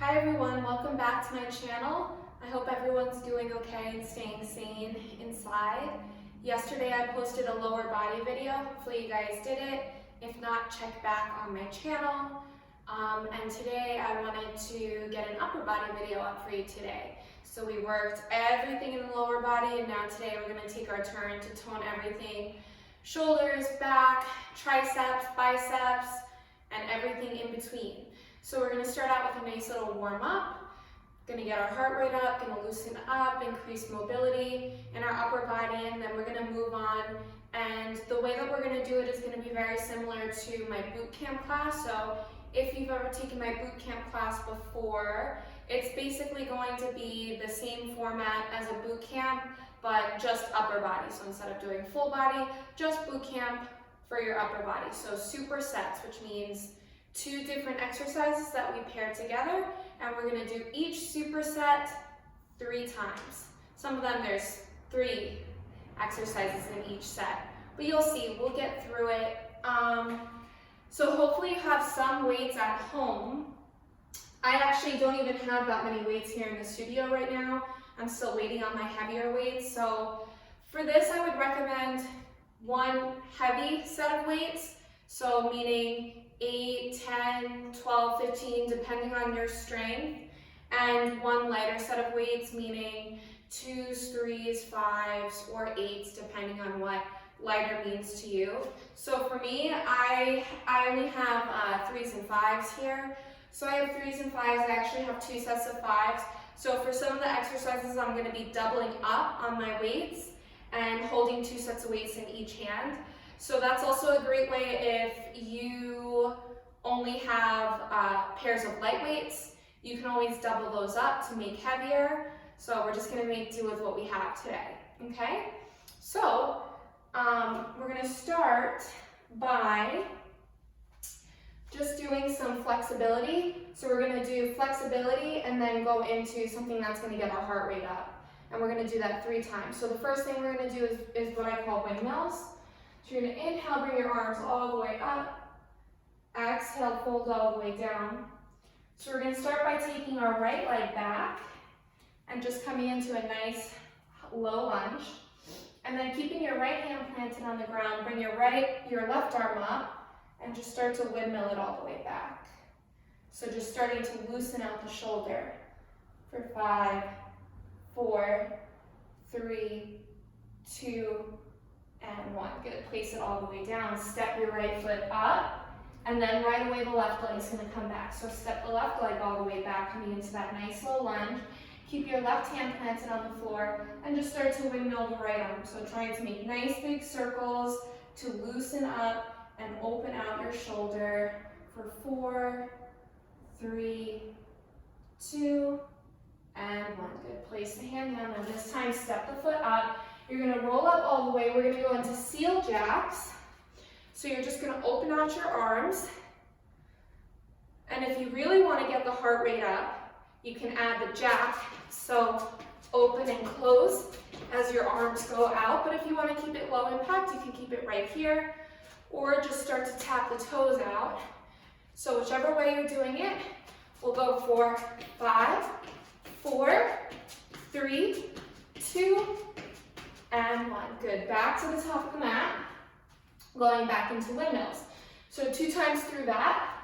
Hi everyone, welcome back to my channel. I hope everyone's doing okay and staying sane inside. Yesterday I posted a lower body video. Hopefully you guys did it. If not, check back on my channel. And today I wanted to get an upper body video up for you today. So we worked everything in the lower body, and now today we're going to take our turn to tone everything. Shoulders, back, triceps, biceps, and everything in between. So we're going to start out with a nice little warm up. Going to get our heart rate up, going to loosen up, increase mobility in our upper body, and then we're going to move on. And the way that we're going to do it is going to be very similar to my boot camp class. So if you've ever taken my boot camp class before, it's basically going to be the same format as a boot camp, but just upper body. So instead of doing full body, just boot camp for your upper body. So supersets, which means 2 different exercises that we pair together, and we're going to do each superset 3 times. Some of them there's 3 exercises in each set, but you'll see, we'll get through it. So hopefully you have some weights at home. I actually don't even have that many weights here in the studio right now. I'm still waiting on my heavier weights. So for this, I would recommend 1 heavy set of weights. So meaning 8, 10, 12, 15, depending on your strength. And 1 lighter set of weights, meaning 2s, 3s, 5s, or 8s, depending on what lighter means to you. So for me, I only have 3s and 5s here. So I have 3s and 5s. I actually have 2 sets of 5s. So for some of the exercises, I'm going to be doubling up on my weights and holding 2 sets of weights in each hand. So that's also a great way if you only have pairs of light weights. You can always double those up to make heavier. So we're just going to make do with what we have today. Okay? So we're going to start by just doing some flexibility. So we're going to do flexibility and then go into something that's going to get our heart rate up. And we're going to do that 3 times. So the first thing we're going to do is what I call windmills. So you're going to inhale, bring your arms all the way up. Exhale, fold all the way down. So we're going to start by taking our right leg back and just coming into a nice low lunge. And then keeping your right hand planted on the ground, bring your left arm up and just start to windmill it all the way back. So just starting to loosen out the shoulder for 5, 4, 3, 2, and 1. Good. Place it all the way down. Step your right foot up, and then right away the left leg is going to come back. So step the left leg all the way back, coming into that nice low lunge. Keep your left hand planted on the floor, and just start to windmill the right arm. So trying to make nice big circles to loosen up and open out your shoulder for 4, 3, 2, and 1. Good. Place the hand down, and this time step the foot up. You're going to roll up all the way. We're going to go into seal jacks. So you're just going to open out your arms. And if you really want to get the heart rate up, you can add the jack. So open and close as your arms go out. But if you want to keep it low impact, you can keep it right here. Or just start to tap the toes out. So whichever way you're doing it, we'll go for 5, 4, 3, 2, and 1. Good. Back to the top of the mat. Going back into windmills. So 2 times through that.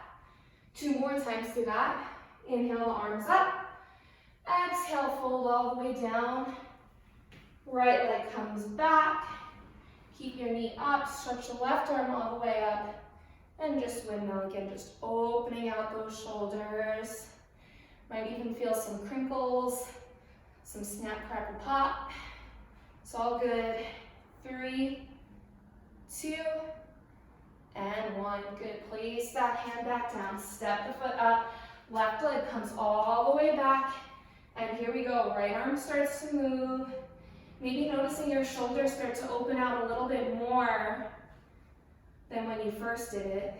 2 more times through that. Inhale, the arms up. Exhale, fold all the way down. Right leg comes back. Keep your knee up. Stretch the left arm all the way up. And just windmill again. Just opening out those shoulders. Might even feel some crinkles. Some snap, crackle, pop. It's all good. 3, 2, and 1. Good. Place that hand back down. Step the foot up. Left leg comes all the way back. And here we go. Right arm starts to move. Maybe noticing your shoulders start to open out a little bit more than when you first did it.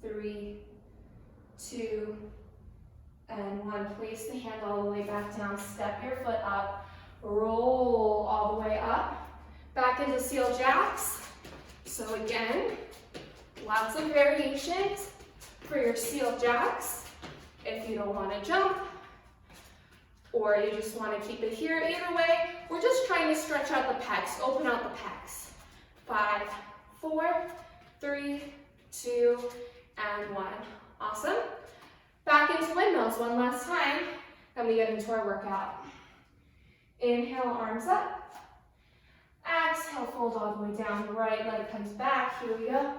3, 2, and 1. Place the hand all the way back down. Step your foot up. Roll all the way up, back into seal jacks. So again, lots of variations for your seal jacks. If you don't want to jump, or you just want to keep it here, either way, we're just trying to stretch out the pecs, open out the pecs. 5, 4, 3, 2, and 1. Awesome. Back into windmills one last time, then we get into our workout. Inhale, arms up. Exhale, fold all the way down. The right leg comes back. Here we go.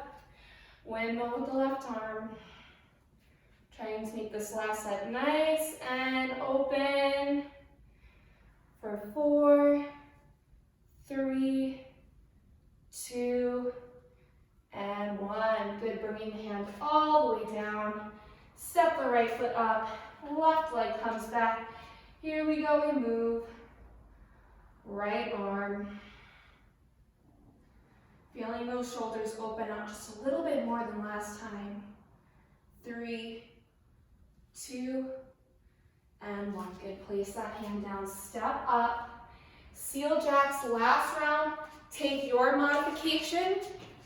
Windmill with the left arm. Trying to make this last set nice and open for 4, 3, 2, and 1. Good, bringing the hand all the way down. Step the right foot up, left leg comes back. Here we go, we move. Right arm. Feeling those shoulders open up just a little bit more than last time. 3, 2, and 1. Good, place that hand down, step up. Seal jacks, last round. Take your modification,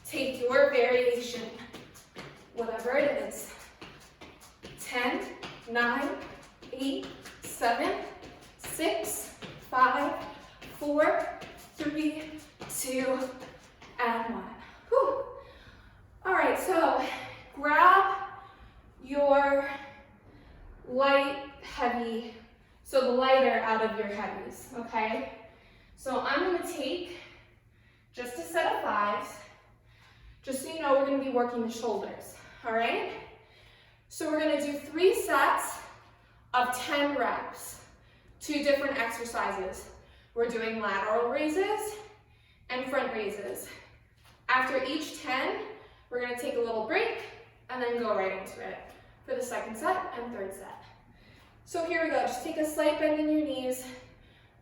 take your variation, whatever it is. 10, 9, 8, 7, 6, 5, 4, 3, 2, and 1. Whew. All right, so grab your light, heavy, so the lighter out of your heavies, okay? So I'm gonna take just a set of 5s. Just so you know, we're gonna be working the shoulders, all right? So we're gonna do 3 sets of 10 reps, 2 different exercises. We're doing lateral raises and front raises. After each 10, we're gonna take a little break and then go right into it for the second set and third set. So here we go, just take a slight bend in your knees,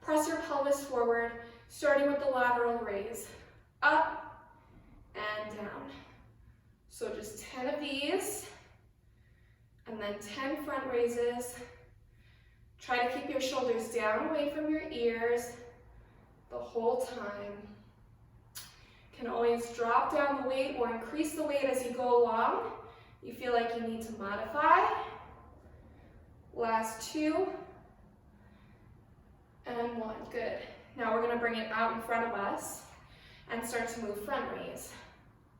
press your pelvis forward, starting with the lateral raise. Up and down. So just 10 of these, and then 10 front raises. Try to keep your shoulders down away from your ears the whole time. Can always drop down the weight or increase the weight as you go along. You feel like you need to modify. Last 2 and 1. Good. Now we're going to bring it out in front of us and start to move front raise.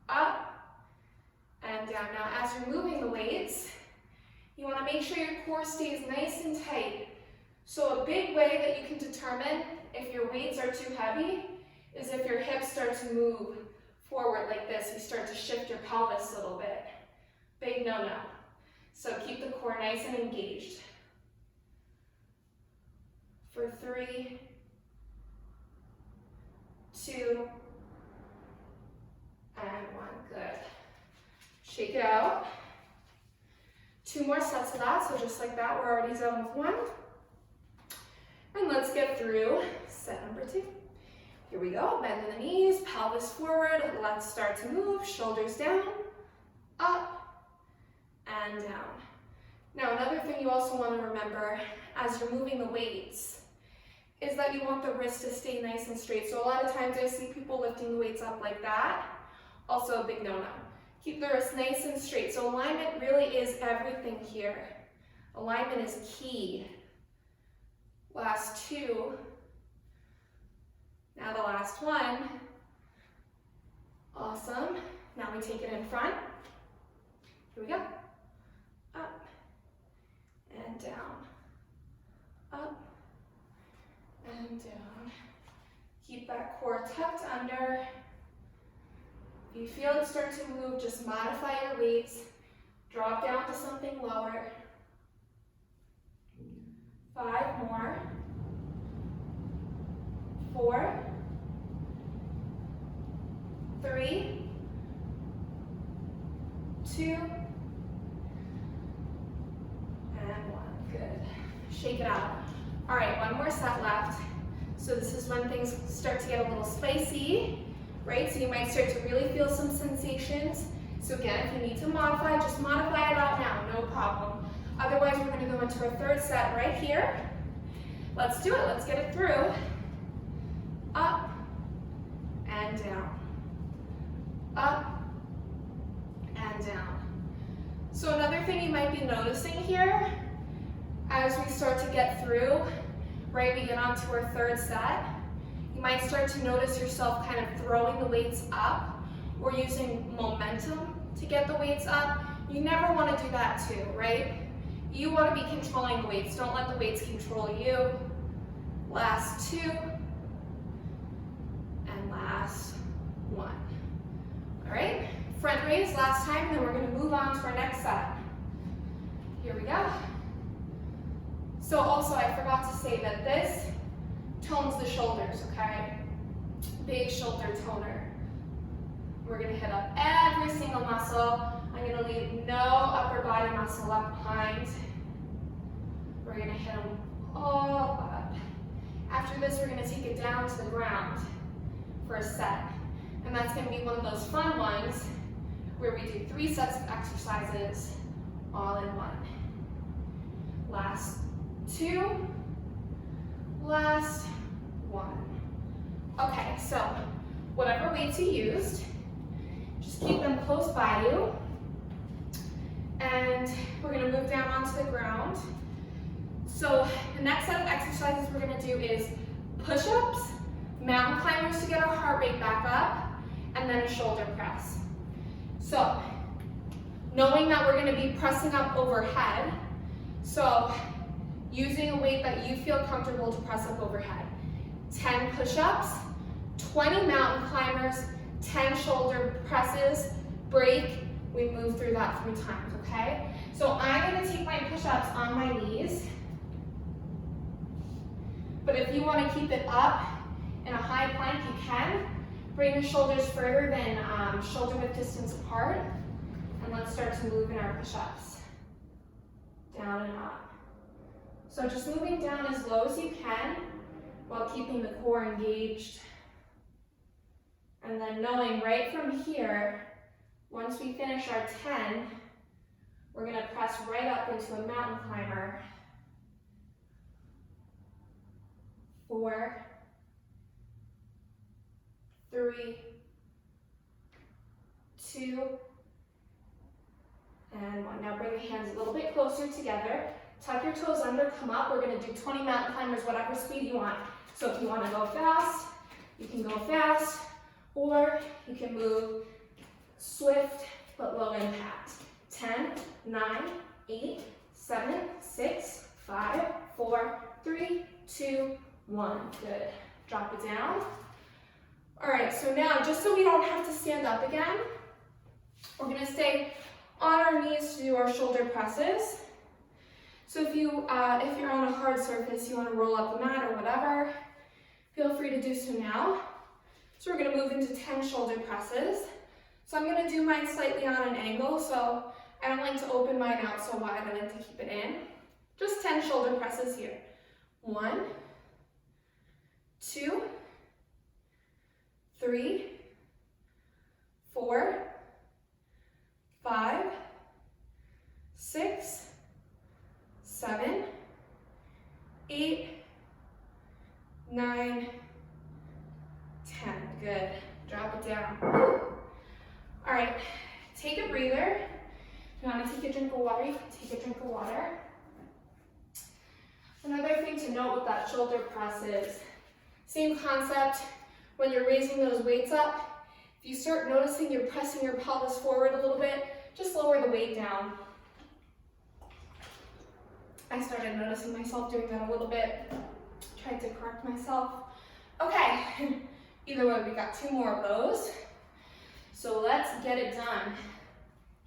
Up and down. Now as you're moving the weights, you want to make sure your core stays nice and tight. So a big way that you can determine if your weights are too heavy is if your hips start to move forward like this. You start to shift your pelvis a little bit. Big no-no. So keep the core nice and engaged. For 3, 2, and 1. Good. Shake it out. 2 more sets of that, so just like that, we're already done with 1. And let's get through set number 2. Here we go, bend in the knees, pelvis forward, let's start to move, shoulders down, up, and down. Now another thing you also want to remember as you're moving the weights is that you want the wrist to stay nice and straight. So a lot of times I see people lifting the weights up like that. Also a big no-no. Keep the wrist nice and straight. So alignment really is everything here. Alignment is key. Last 2. Now the last 1. Awesome. Now we take it in front. Here we go. Up and down. Up and down. Keep that core tucked under. If you feel it start to move, just modify your weights. Drop down to something lower. 5 more. 4, 3, 2, and 1. Good. Shake it out. All right, 1 more set left. So this is when things start to get a little spicy, right? So you might start to really feel some sensations. So again, if you need to modify, just modify it out now, no problem. Otherwise, we're going to go into our third set right here. Let's do it. Let's get it through. Up and down. Up and down. So another thing you might be noticing here As we start to get through, right, we get on to our third set. You might start to notice yourself kind of throwing the weights up or using momentum to get the weights up. You never want to do that too, right? You want to be controlling the weights. Don't let the weights control you. Last 2. And last 1. All right, front raise last time, then we're going to move on to our next set. Here we go. So also, I forgot to say that this tones the shoulders, okay? Big shoulder toner. We're going to hit up every single muscle. I'm going to leave no upper body muscle left behind. We're going to hit them all up. After this, we're going to take it down to the ground for a set. And that's going to be one of those fun ones where we do 3 sets of exercises all in one. Last 2, last 1. Okay, so whatever weights you used, just keep them close by you. And we're going to move down onto the ground. So the next set of exercises we're going to do is push-ups, mountain climbers to get our heart rate back up, and then a shoulder press. So knowing that we're going to be pressing up overhead, so using a weight that you feel comfortable to press up overhead. 10 push-ups, 20 mountain climbers, 10 shoulder presses, break. We move through that 3 times, okay? So I'm going to take my push-ups on my knees. But if you want to keep it up in a high plank, you can. Bring the shoulders further than shoulder width distance apart. And let's start to move in our push-ups. Down and up. So just moving down as low as you can while keeping the core engaged. And then knowing right from here, once we finish our 10, we're going to press right up into a mountain climber. 4, 3, 2, and 1. Now bring the hands a little bit closer together. Tuck your toes under, come up. We're going to do 20 mountain climbers, whatever speed you want. So if you want to go fast, you can go fast, or you can move swift but low impact. 10, 9, 8, 7, 6, 5, 4, 3, 2, 1. Good. Drop it down. All right, so now just so we don't have to stand up again, we're going to stay on our knees to do our shoulder presses. So if you're on a hard surface, you want to roll up the mat or whatever, feel free to do so now. So we're going to move into 10 shoulder presses. So I'm going to do mine slightly on an angle, so I don't like to open mine out so wide, I like to keep it in. Just 10 shoulder presses here. 1, 2, 3, 4, 5, 6, 7, 8, 9, 10. Good. Drop it down. All right, take a breather. If you want to take a drink of water, you can take a drink of water. Another thing to note with that shoulder press is, same concept, when you're raising those weights up, if you start noticing you're pressing your pelvis forward a little bit, just lower the weight down. I started noticing myself doing that a little bit. Tried to correct myself. Okay, either way, we got 2 more of those. So let's get it done.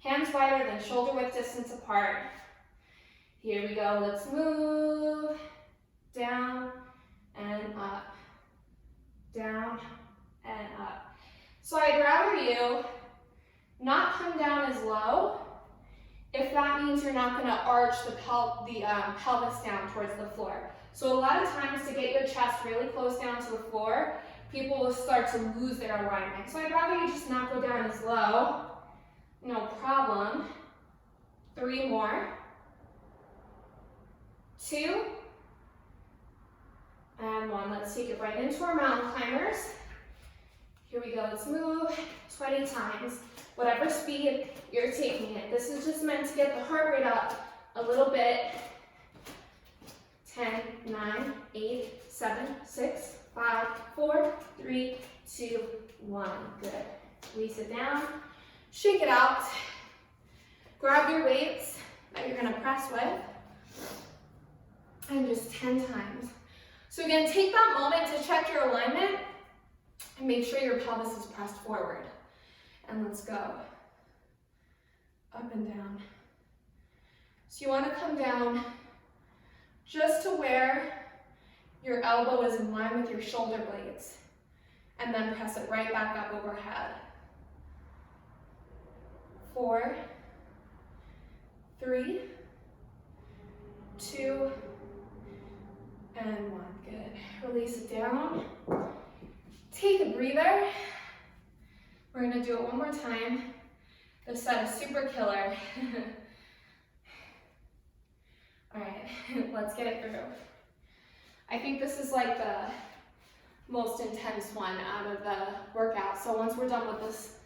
Hands wider than shoulder width distance apart. Here we go, let's move. Down and up. Down and up. So I'd rather you not come down as low if that means you're not going to arch the pelvis down towards the floor. So a lot of times to get your chest really close down to the floor, people will start to lose their alignment. So I'd rather you just not go down as low. No problem. 3 more. 2. And 1. Let's take it right into our mountain climbers. Here we go. Let's move 20 times. Whatever speed you're taking it. This is just meant to get the heart rate up a little bit 10, 9, 8, 7, 6, 5, 4, 3, 2, 1. Good. Release it down. Shake it out. Grab your weights that you're going to press with. And just 10 times. So again, take that moment to check your alignment and make sure your pelvis is pressed forward. And let's go. Up and down. So you want to come down just to where your elbow is in line with your shoulder blades. And then press it right back up overhead. 4, 3, 2, and 1. Good. Release it down. Take a breather. We're going to do it one more time. This set is super killer. All right, let's get it through. I think this is like the most intense one out of the workout. So once we're done with this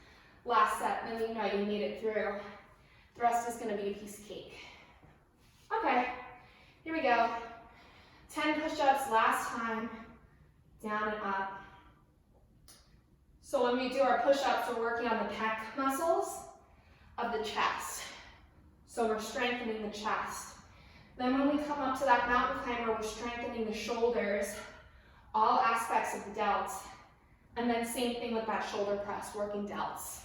last set, then you know you made it through. The rest is going to be a piece of cake. Okay, here we go. 10 push-ups last time, down and up. So when we do our push-ups, we're working on the pec muscles of the chest. So we're strengthening the chest. Then when we come up to that mountain climber, we're strengthening the shoulders, all aspects of the delts. And then same thing with that shoulder press, working delts.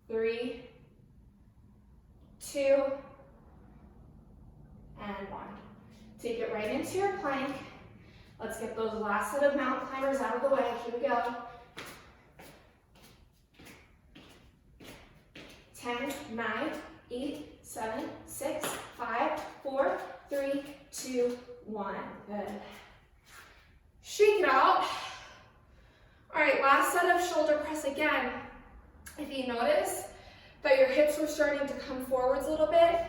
3, 2, and 1. Take it right into your plank. Let's get those last set of mountain climbers out of the way. Here we go. 10, 9, 8, 7, 6, 5, 4, 3, 2, 1. Good. Shake it out. All right, last set of shoulder press again. If you notice that your hips were starting to come forwards a little bit,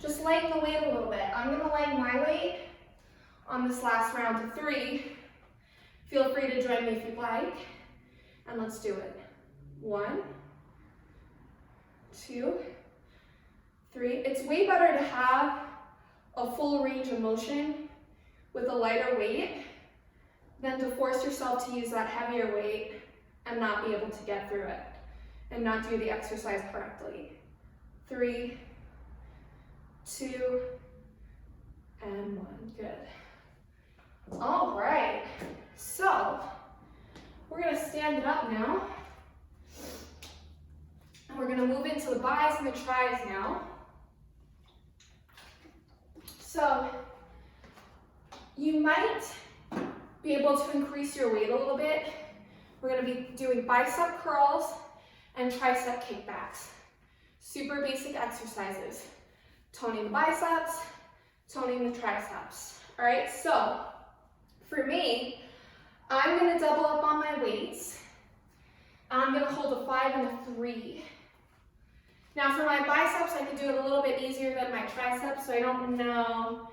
just lighten the weight a little bit. I'm going to lighten my weight on this last round to 3. Feel free to join me if you'd like. And let's do it. 1, 2, 3. It's way better to have a full range of motion with a lighter weight than to force yourself to use that heavier weight and not be able to get through it and not do the exercise correctly. 3, 2, and 1. Good. All right. So we're going to stand it up now. And we're going to move into the buys and the tries now. So you might be able to increase your weight a little bit. We're going to be doing bicep curls and tricep kickbacks. Super basic exercises. Toning the biceps, toning the triceps. All right, so for me, I'm going to double up on my weights. I'm going to hold a 5 and a 3. Now for my biceps, I can do it a little bit easier than my triceps, so I don't know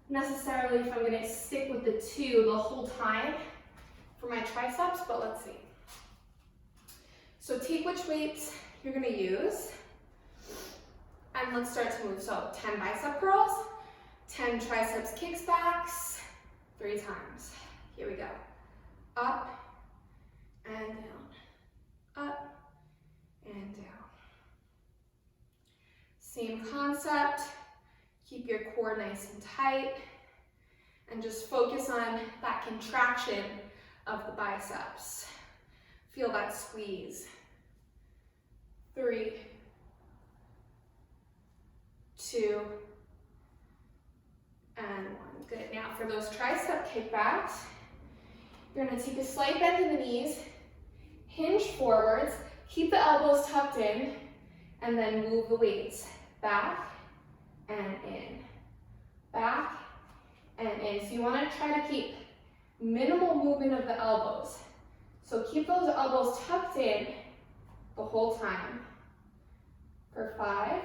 necessarily if I'm going to stick with the 2 the whole time for my triceps, but let's see. So take which weights you're going to use, and let's start to move. So 10 bicep curls, 10 triceps kickbacks, 3 times. Here we go. Up and down, up and down. Same concept. Keep your core nice and tight, and just focus on that contraction of the biceps. Feel that squeeze. 3, 2, and 1. Good. Now for those tricep kickbacks, you're going to take a slight bend in the knees, hinge forwards, keep the elbows tucked in, and then move the weights back and in, back and in. So you want to try to keep minimal movement of the elbows. So keep those elbows tucked in the whole time. For 5,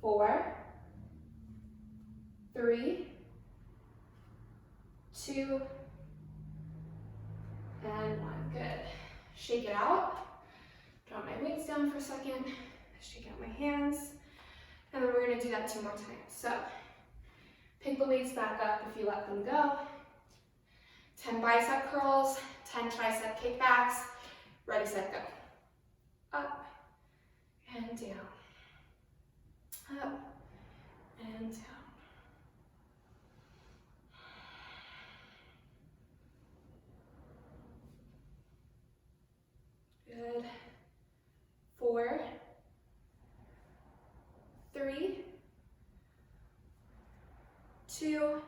4, 3, 2, and 1. Good. Shake it out. Drop my weights down for a second. Shake out my hands. And then we're going gonna do that 2 more times. So pick the weights back up if you let them go. 10 bicep curls, 10 tricep kickbacks. Ready, set, go. Up and down. Up and down. Good. 4, 3, 2,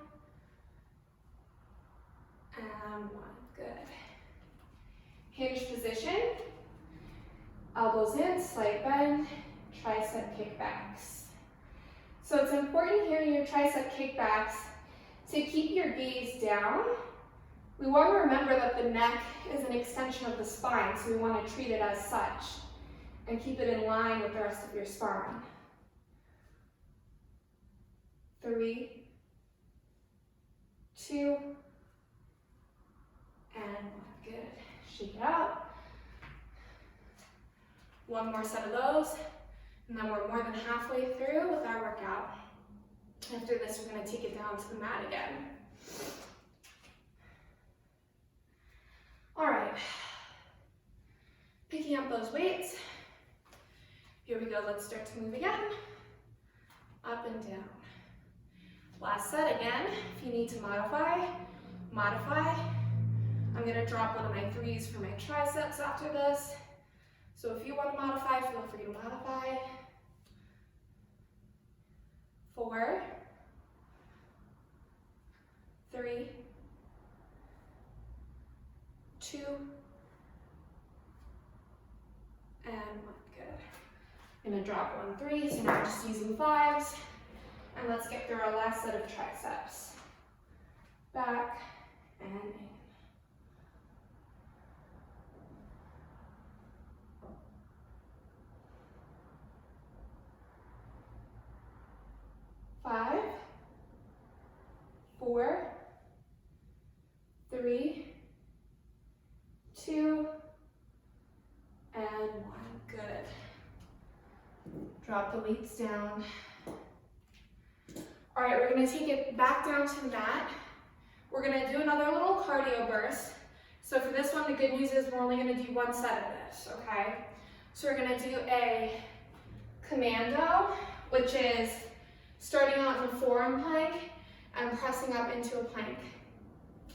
and 1. Good. Hinge position. Elbows in, slight bend, tricep kickbacks. So it's important here in your tricep kickbacks to keep your gaze down. We want to remember that the neck is an extension of the spine, so we want to treat it as such and keep it in line with the rest of your spine. 3, 2, and 1. Good. Shake it out. 1 more set of those, and then we're more than halfway through with our workout. After this, we're going to take it down to the mat again. All right, picking up those weights. Here we go, let's start to move again. Up and down. Last set again. If you need to modify, modify. I'm gonna drop one of my 3s for my triceps after this. So if you want to modify, feel free to modify. 4, 3, 2, and 1. Good. I'm gonna drop 1, 3, so now we're just using 5s. And let's get through our last set of triceps. Back and in. 5, 4, 3, 2, and 1. Good. Drop the weights down. All right, we're gonna take it back down to the mat. We're gonna do another little cardio burst. So for this one, the good news is we're only gonna do 1 set of this, okay? So we're gonna do a commando, which is starting out in a forearm plank and pressing up into a plank.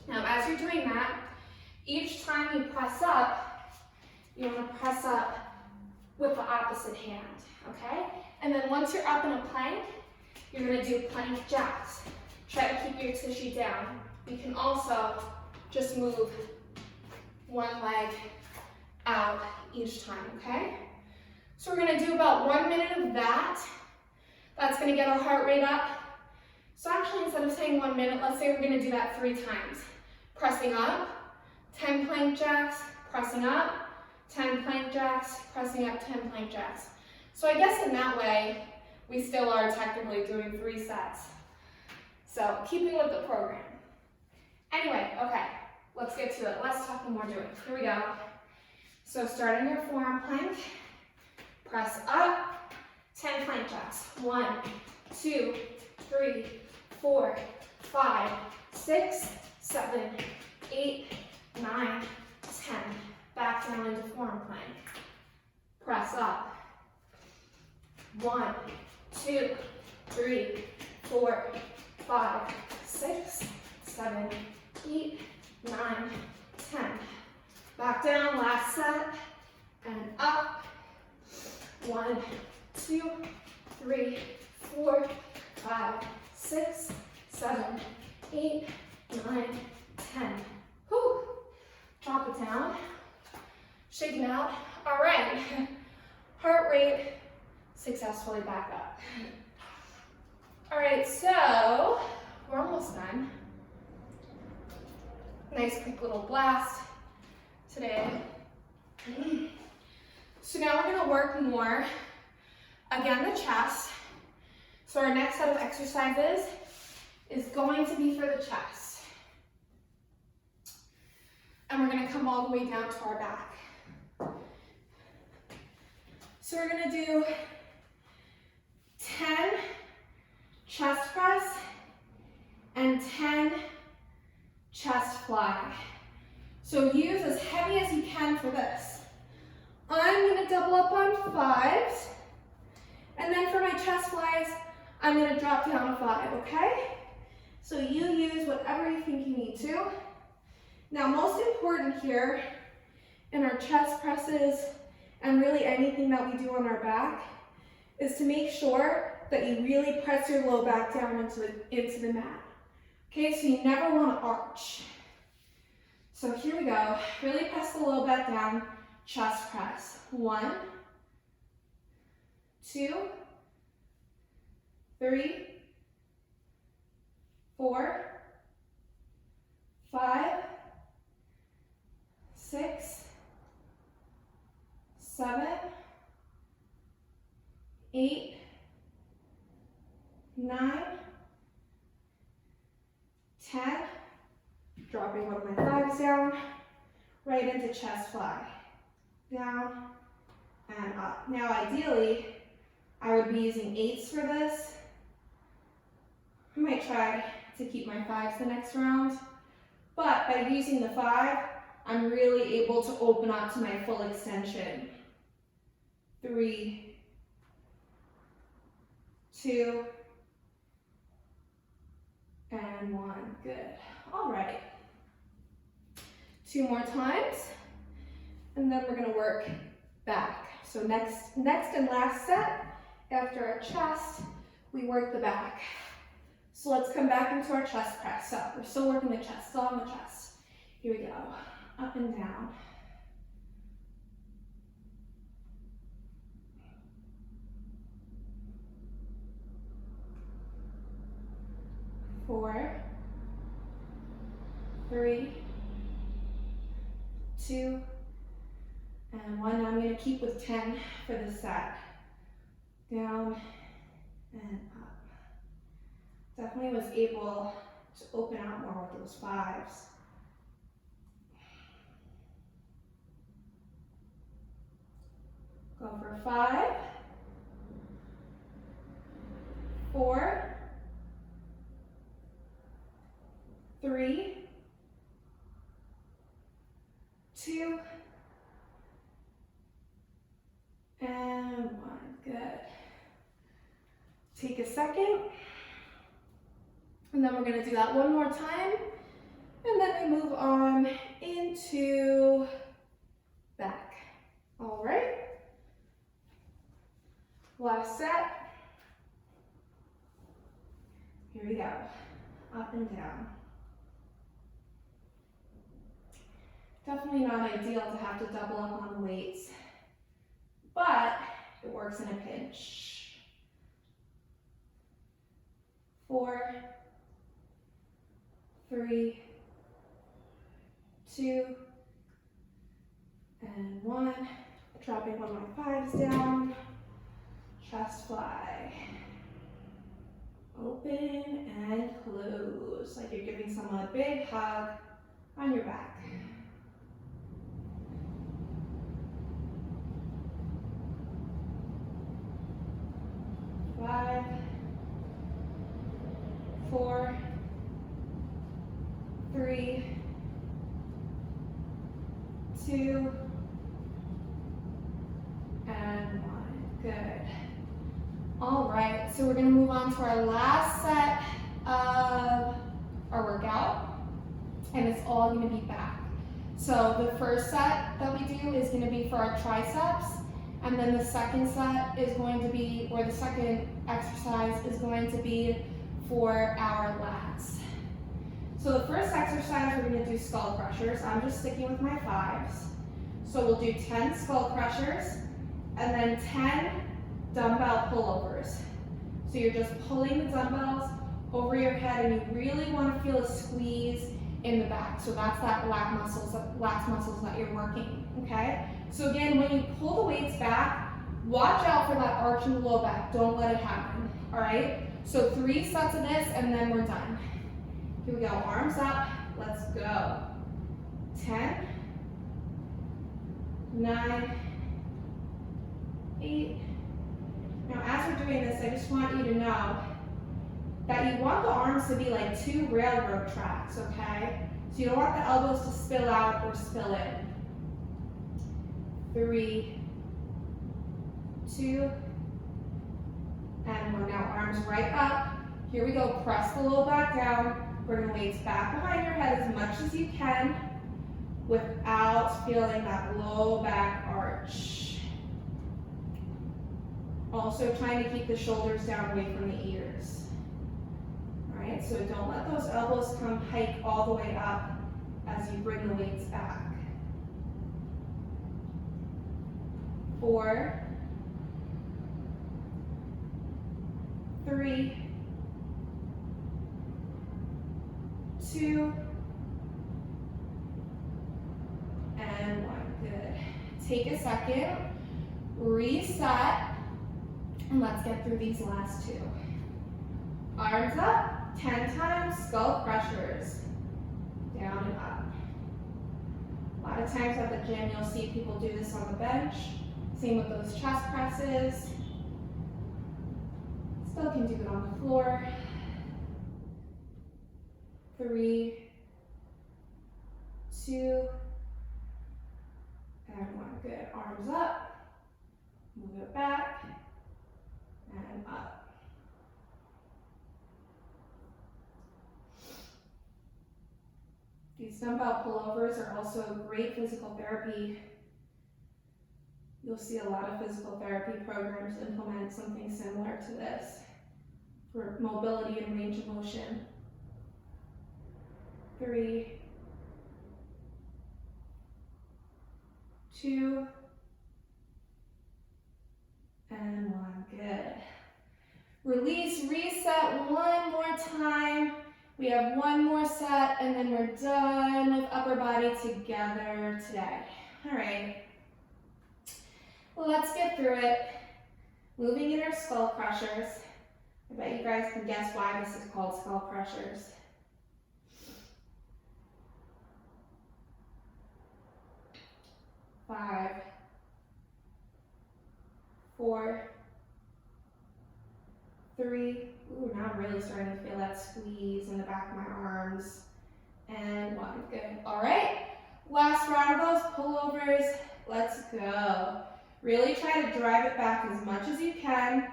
Now, as you're doing that, each time you press up, you want to press up with the opposite hand, okay? And then once you're up in a plank, you're going to do plank jacks. Try to keep your tissue down. You can also just move one leg out each time, okay? So we're going to do about 1 minute of that. That's going to get our heart rate up. So actually, instead of saying 1 minute, let's say we're going to do that 3 times. Pressing up, 10 plank jacks, pressing up, 10 plank jacks, pressing up, 10 plank jacks. So I guess in that way, we still are technically doing 3 sets. So keeping with the program. Anyway, okay, let's get to it. Less talking, more doing. Here we go. So starting your forearm plank, press up, 10 plank jacks. 1, 2, 3, 4, 5, 6, 7, 8, 9, 10. Back down into forearm plank. Press up. 1, 2, 3, 4, 5, 6, 7, 8, 9, 10. Back down, last set, and up. 1, 2, 3, 4, 5, 6, 7, 8, 9, 10. Whew. Drop it down. Shake it out. All right. Heart rate successfully back up. All right, so we're almost done. Nice quick little blast today. So now we're gonna work more, again, the chest. So our next set of exercises is going to be for the chest. And we're gonna come all the way down to our back. So we're gonna do 10 for my chest flies, I'm gonna drop down a 5, okay? So you use whatever you think you need to. Now, most important here in our chest presses and really anything that we do on our back is to make sure that you really press your low back down into the mat. Okay, so you never want to arch. So here we go. Really press the low back down, chest press. 1, 2, 3, 4, 5, 6, 7, 8, 9, 10, dropping one of my thighs down, right into chest fly, down and up. Now ideally, I would be using 8s for this. I might try to keep my 5s the next round, but by using the 5, I'm really able to open up to my full extension. 3, 2, and 1, good. All right, 2 more times, and then we're gonna work back. So next and last set, after our chest, we work the back. So let's come back into our chest press. So we're still working the chest, still on the chest. Here we go, up and down. 4, 3, 2, and 1. Now I'm going to keep with 10 for this set. Down and up. Definitely was able to open out more with those 5s. Go for 5, 4, 3, 2, and 1. Good. Take a second, and then we're going to do that one more time, and then we move on into back. All right. Last set. Here we go. Up and down. Definitely not ideal to have to double up on the weights, but it works in a pinch. 4, 3, 2, and 1. Dropping one of my 5s down. Chest fly. Open and close, like you're giving someone a big hug on your back. 5, 4, 3, 2, and 1. Good. All right, so we're going to move on to our last set of our workout, and it's all going to be back. So the first set that we do is going to be for our triceps, and then the second set is going to be, or the second exercise is going to be for our lats. So the first exercise, we're going to do skull crushers. I'm just sticking with my 5s. So we'll do 10 skull crushers, and then 10 dumbbell pullovers. So you're just pulling the dumbbells over your head, and you really want to feel a squeeze in the back. So that's that lat muscles that you're working, okay? So again, when you pull the weights back, watch out for that arch in the low back. Don't let it happen, all right? So 3 sets of this, and then we're done. Here we go, arms up, let's go. 10, 9, 8. Now as we're doing this, I just want you to know that you want the arms to be like 2 railroad tracks, okay? So you don't want the elbows to spill out or spill in. 3, 2, arms right up. Here we go, press the low back down. Bring the weights back behind your head as much as you can without feeling that low back arch. Also trying to keep the shoulders down away from the ears. All right, so don't let those elbows come hike all the way up as you bring the weights back. 4, 3, 2, and 1. Good. Take a second, reset, and let's get through these last 2. Arms up, 10 times, skull crushers. Down and up. A lot of times at the gym, you'll see people do this on the bench. Same with those chest presses. Still can do it on the floor. 3, 2, and 1. Good. Arms up. Move it back and up. These dumbbell pullovers are also great physical therapy. You'll see a lot of physical therapy programs implement something similar to this for mobility and range of motion. 3, 2, and 1. Good. Release, reset one more time. We have one more set and then we're done with upper body together today. All right, let's get through it. Moving in our skull crushers. I bet you guys can guess why this is called skull crushers. 5, 4, 3, ooh, now I'm really starting to feel that squeeze in the back of my arms, and 1, good. All right, last round of those pullovers, let's go. Really try to drive it back as much as you can.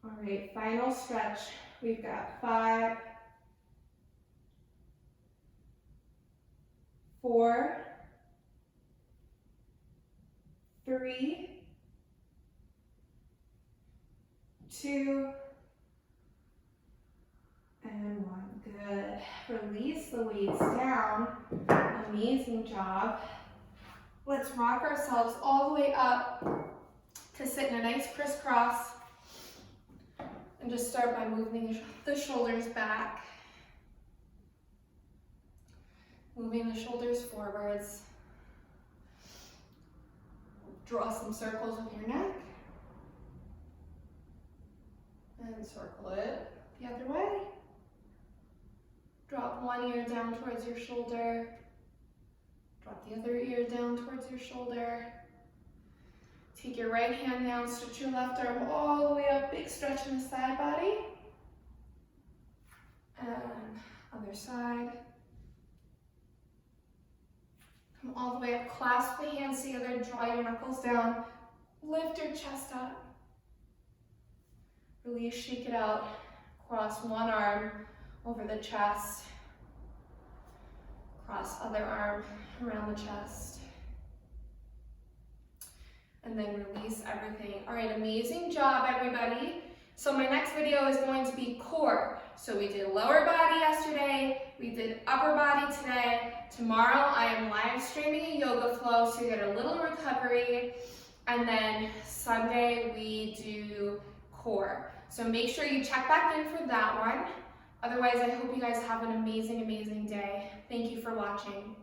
All right, final stretch. We've got 5, 4, 3, 2, and 1. Good. Release the weights down. Amazing job. Let's rock ourselves all the way up to sit in a nice crisscross. And just start by moving the shoulders back. Moving the shoulders forwards. Draw some circles with your neck. And circle it the other way. Drop one ear down towards your shoulder. Drop the other ear down towards your shoulder. Take your right hand down, stretch your left arm all the way up, big stretch in the side body. And other side. Come all the way up, clasp the hands together, draw your knuckles down, lift your chest up. Release, shake it out. Cross one arm over the chest. Cross other arm around the chest. And then release everything. All right, amazing job, everybody. So my next video is going to be core. So we did lower body yesterday, we did upper body today. Tomorrow I am live streaming a yoga flow, so you get a little recovery. And then Sunday we do core. So make sure you check back in for that one. Otherwise, I hope you guys have an amazing, amazing day. Thank you for watching.